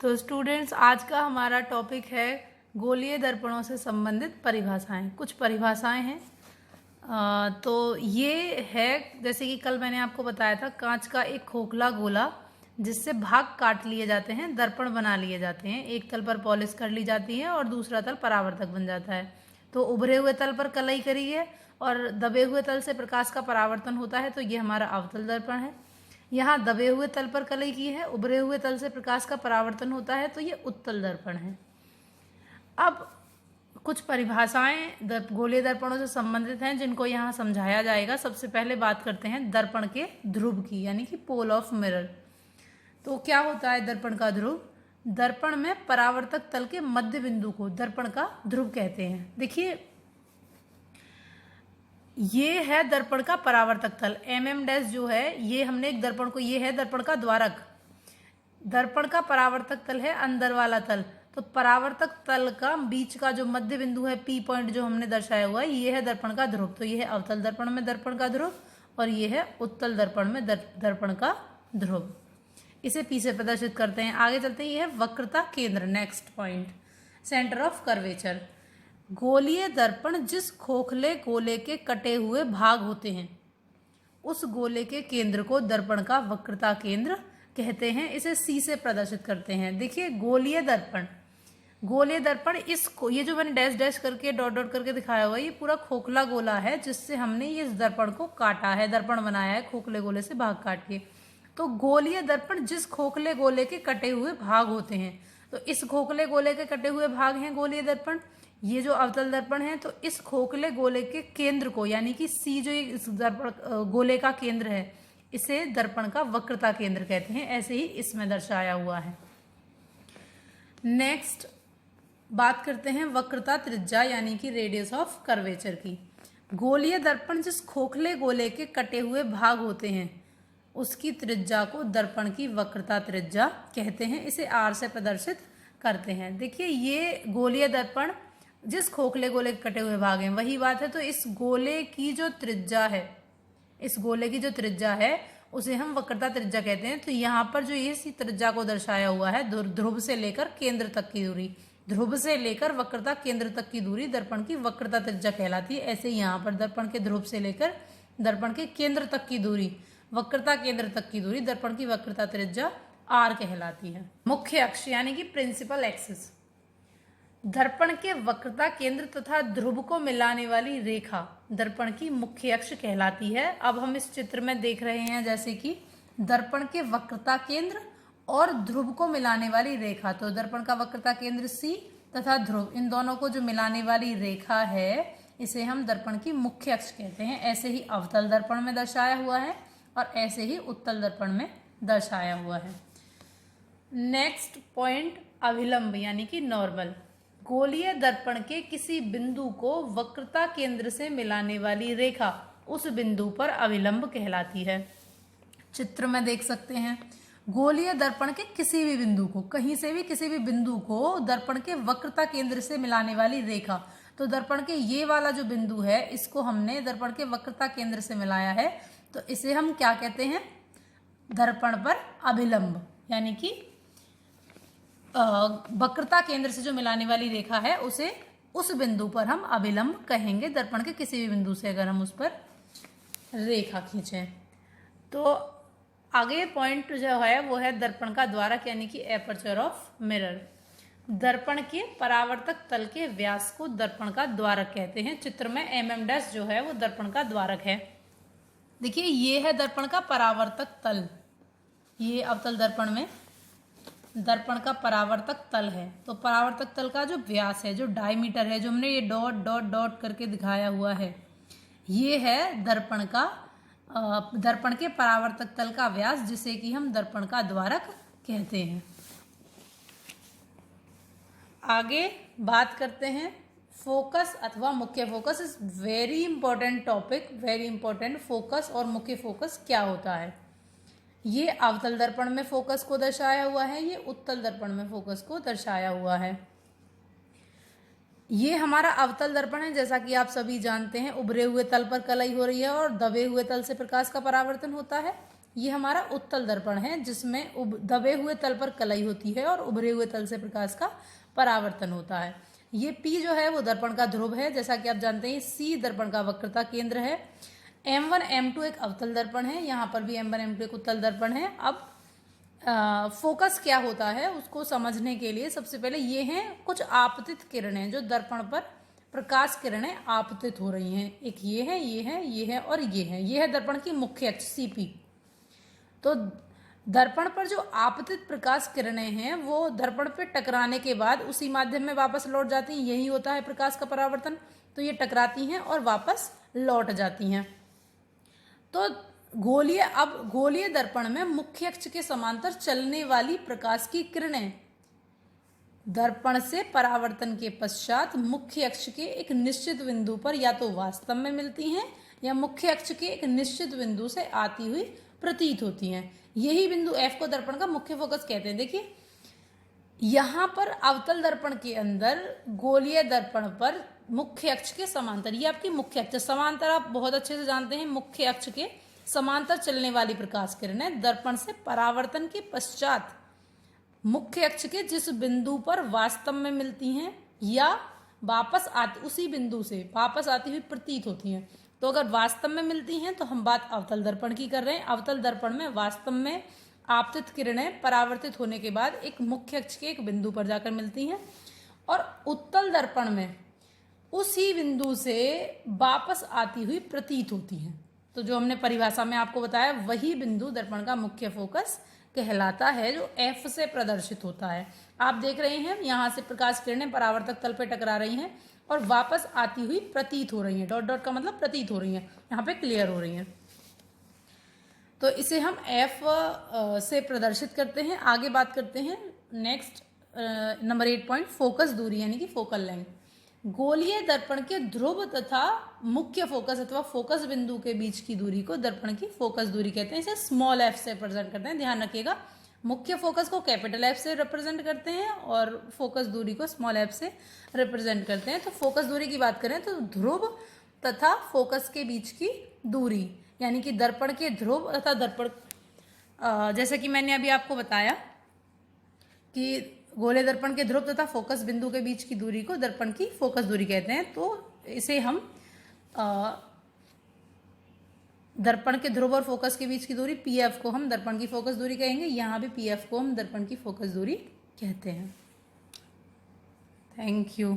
तो स्टूडेंट्स, आज का हमारा टॉपिक है गोलीय दर्पणों से संबंधित परिभाषाएं। कुछ परिभाषाएं हैं। तो ये है, जैसे कि कल मैंने आपको बताया था, कांच का एक खोखला गोला जिससे भाग काट लिए जाते हैं, दर्पण बना लिए जाते हैं। एक तल पर पॉलिश कर ली जाती है और दूसरा तल परावर्तक बन जाता है। तो उभरे हुए तल पर कलई करी है और दबे हुए तल से प्रकाश का परावर्तन होता है, तो ये हमारा अवतल दर्पण है। यहाँ दबे हुए तल पर कलई की है, उभरे हुए तल से प्रकाश का परावर्तन होता है, तो ये उत्तल दर्पण है। अब कुछ परिभाषाएं गोलीय दर्पणों से संबंधित हैं जिनको यहाँ समझाया जाएगा। सबसे पहले बात करते हैं दर्पण के ध्रुव की, यानी कि पोल ऑफ मिरर। तो क्या होता है दर्पण का ध्रुव? दर्पण में परावर्तक तल के मध्य बिंदु को दर्पण का ध्रुव कहते हैं। देखिए, ये है दर्पण का परावर्तक तल। डैश जो है, ये हमने एक दर्पण को, ये है दर्पण का द्वारक। दर्पण का परावर्तक तल है अंदर वाला तल। तो परावर्तक तल का बीच का जो मध्य बिंदु है, पी पॉइंट जो हमने दर्शाया हुआ है, ये है दर्पण का ध्रुव। तो ये है अवतल दर्पण में दर्पण का ध्रुव और ये है उत्तल दर्पण में दर्पण का ध्रुव। इसे पी से प्रदर्शित करते हैं। आगे चलते हैं। ये है वक्रता केंद्र। Next point, centre of curvature. गोलीय दर्पण जिस खोखले गोले के कटे हुए भाग होते हैं, उस गोले के केंद्र को दर्पण का वक्रता केंद्र कहते हैं। इसे सी से प्रदर्शित करते हैं। देखिए, गोलीय दर्पण, ये जो मैंने डैश डैश करके डॉट डॉट करके दिखाया हुआ है, ये पूरा खोखला गोला है जिससे हमने ये इस दर्पण को काटा है, दर्पण बनाया है खोखले गोले से भाग काट के। तो गोलीय दर्पण जिस खोखले गोले के कटे हुए भाग होते हैं, तो इस खोखले गोले के कटे हुए भाग हैं गोलीय दर्पण। ये जो अवतल दर्पण है, तो इस खोखले गोले के केंद्र को, यानी कि सी जो इस दर्पण गोले का केंद्र है, इसे दर्पण का वक्रता केंद्र कहते हैं। ऐसे ही इसमें दर्शाया हुआ है। नेक्स्ट बात करते हैं वक्रता त्रिज्या, यानी कि रेडियस ऑफ कर्वेचर की। गोलीय दर्पण जिस खोखले गोले के कटे हुए भाग होते हैं, उसकी त्रिज्या को दर्पण की वक्रता त्रिज्या कहते हैं। इसे आर से प्रदर्शित करते हैं। देखिए, ये गोलीय दर्पण जिस खोखले गोले के कटे हुए भाग हैं, वही बात है। तो इस गोले की जो त्रिज्या है, उसे हम वक्रता त्रिज्या कहते हैं। तो यहाँ पर जो इस त्रिज्या को दर्शाया हुआ है, ध्रुव से लेकर केंद्र तक की दूरी, ध्रुव से लेकर वक्रता केंद्र तक की दूरी दर्पण की वक्रता त्रिज्या कहलाती है। ऐसे यहाँ पर दर्पण के ध्रुव से लेकर दर्पण के केंद्र तक की दूरी, वक्रता केंद्र तक की दूरी दर्पण की वक्रता त्रिज्या आर कहलाती है। मुख्य अक्ष, यानी कि प्रिंसिपल एक्सिस। दर्पण के वक्रता केंद्र तथा ध्रुव को मिलाने वाली रेखा दर्पण की मुख्य अक्ष कहलाती है। अब हम इस चित्र में देख रहे हैं, जैसे कि दर्पण के वक्रता केंद्र और ध्रुव को मिलाने वाली रेखा। तो दर्पण का वक्रता केंद्र सी तथा ध्रुव, इन दोनों को जो मिलाने वाली रेखा है, इसे हम दर्पण की मुख्य अक्ष कहते हैं। ऐसे ही अवतल दर्पण में दर्शाया हुआ है और ऐसे ही उत्तल दर्पण में दर्शाया हुआ है। नेक्स्ट पॉइंट, अभिलंब, यानी कि नॉर्मल। गोलीय दर्पण के किसी बिंदु को वक्रता केंद्र से मिलाने वाली रेखा उस बिंदु पर अभिलंब कहलाती है। चित्र में देख सकते हैं, गोलीय दर्पण के किसी भी बिंदु को, कहीं से भी किसी भी बिंदु को दर्पण के वक्रता केंद्र से मिलाने वाली रेखा, तो दर्पण के ये वाला जो बिंदु है, इसको हमने दर्पण के वक्रता केंद्र से मिलाया है, तो इसे हम क्या कहते हैं? दर्पण पर अभिलंब, यानी कि वक्रता केंद्र से जो मिलाने वाली रेखा है, उसे उस बिंदु पर हम अभिलंब कहेंगे। दर्पण के किसी भी बिंदु से अगर हम उस पर रेखा खींचें। तो आगे पॉइंट जो है वो है दर्पण का द्वारक, यानी कि एपर्चर ऑफ मिरर। दर्पण के परावर्तक तल के व्यास को दर्पण का द्वारक कहते हैं। चित्र में डैश जो है वो दर्पण का द्वारक है। देखिए, ये है दर्पण का परावर्तक तल। ये अवतल दर्पण में दर्पण का परावर्तक तल है। तो परावर्तक तल का जो व्यास है, जो डायमीटर है, जो हमने ये डॉट डॉट डॉट करके दिखाया हुआ है, ये है दर्पण के परावर्तक तल का व्यास, जिसे कि हम दर्पण का द्वारक कहते हैं। आगे बात करते हैं फोकस अथवा मुख्य focus. Is very important topic, very important. Focus और मुख्य फोकस क्या होता है? ये अवतल दर्पण में फोकस को दर्शाया हुआ है, ये उत्तल दर्पण में फोकस को दर्शाया हुआ है। ये हमारा अवतल दर्पण है, जैसा कि आप सभी जानते हैं। उभरे हुए तल पर कलई हो रही है और दबे हुए तल से प्रकाश का परावर्तन होता है। ये हमारा उत्तल दर्पण है, जिसमें दबे हुए तल पर कलई होती है और उभरे हुए तल से प्रकाश का परावर्तन होता है। ये P जो है वो दर्पण का ध्रुव है, जैसा कि आप जानते हैं। C दर्पण का वक्रता केंद्र है। M1 M2 एक अवतल दर्पण है, यहाँ पर भी M1 M2 एक उत्तल दर्पण है। अब फोकस क्या होता है उसको समझने के लिए सबसे पहले ये हैं कुछ आपतित किरणें, जो दर्पण पर प्रकाश किरणें आपतित हो रही हैं। एक ये है, ये है, ये है और ये है। ये है दर्पण की मुख्य अक्ष CP। तो दर्पण पर जो आपतित प्रकाश किरणें हैं वो दर्पण पे टकराने के बाद उसी माध्यम में वापस लौट जाती हैं। यही होता है प्रकाश का परावर्तन। तो ये टकराती हैं और वापस लौट जाती हैं। तो गोलीय दर्पण में मुख्य अक्ष के समांतर चलने वाली प्रकाश की किरणें दर्पण से परावर्तन के पश्चात मुख्य अक्ष के एक निश्चित बिंदु पर या तो वास्तव में मिलती हैं या मुख्य अक्ष के एक निश्चित बिंदु से आती हुई प्रतीत होती हैं। यही बिंदु F को दर्पण का मुख्य फोकस कहते हैं। देखिए, यहां पर अवतल दर्पण के अंदर गोलीय दर्पण पर मुख्य अक्ष के समांतर, ये आपकी मुख्य अक्ष, समांतर आप बहुत अच्छे से जानते हैं। मुख्य अक्ष के समांतर चलने वाली प्रकाश किरणें दर्पण से परावर्तन के पश्चात मुख्य अक्ष के जिस बिंदु पर वास्तव में मिलती हैं या वापस आती, उसी बिंदु से वापस आती हुई प्रतीत होती हैं। तो अगर वास्तव में मिलती हैं तो हम बात अवतल दर्पण की कर रहे हैं। अवतल दर्पण में वास्तव में आपतित किरणें परावर्तित होने के बाद एक मुख्य अक्ष के एक बिंदु पर जाकर मिलती हैं, और उत्तल दर्पण में उसी बिंदु से वापस आती हुई प्रतीत होती हैं। तो जो हमने परिभाषा में आपको बताया वही बिंदु दर्पण का मुख्य फोकस कहलाता है, जो F से प्रदर्शित होता है। आप देख रहे हैं यहाँ से प्रकाश किरणें परावर्तक तल पे टकरा रही हैं और वापस आती हुई प्रतीत हो रही हैं। डॉट डॉट का मतलब प्रतीत हो रही हैं, यहाँ पे क्लियर हो रही हैं। तो इसे हम F से प्रदर्शित करते हैं। आगे बात करते हैं नेक्स्ट नंबर 8 पॉइंट, फोकस दूरी यानी कि फोकल लेंथ। गोलीय दर्पण के ध्रुव तथा मुख्य फोकस अथवा फोकस बिंदु के बीच की दूरी को दर्पण की फोकस दूरी कहते हैं। इसे स्मॉल f से रिप्रेजेंट करते हैं। ध्यान रखिएगा, मुख्य फोकस को कैपिटल F से रिप्रेजेंट करते हैं और फोकस दूरी को स्मॉल f से रिप्रेजेंट करते हैं। तो फोकस दूरी की बात करें तो ध्रुव तथा फोकस के बीच की दूरी, यानी कि दर्पण के ध्रुव तथा दर्पण, जैसे कि मैंने अभी आपको बताया कि गोले दर्पण के ध्रुव तथा फोकस बिंदु के बीच की दूरी को दर्पण की फोकस दूरी कहते हैं। तो इसे हम दर्पण के ध्रुव और फोकस के बीच की दूरी PF को हम दर्पण की फोकस दूरी कहेंगे। यहाँ भी PF को हम दर्पण की फोकस दूरी कहते हैं। Thank you.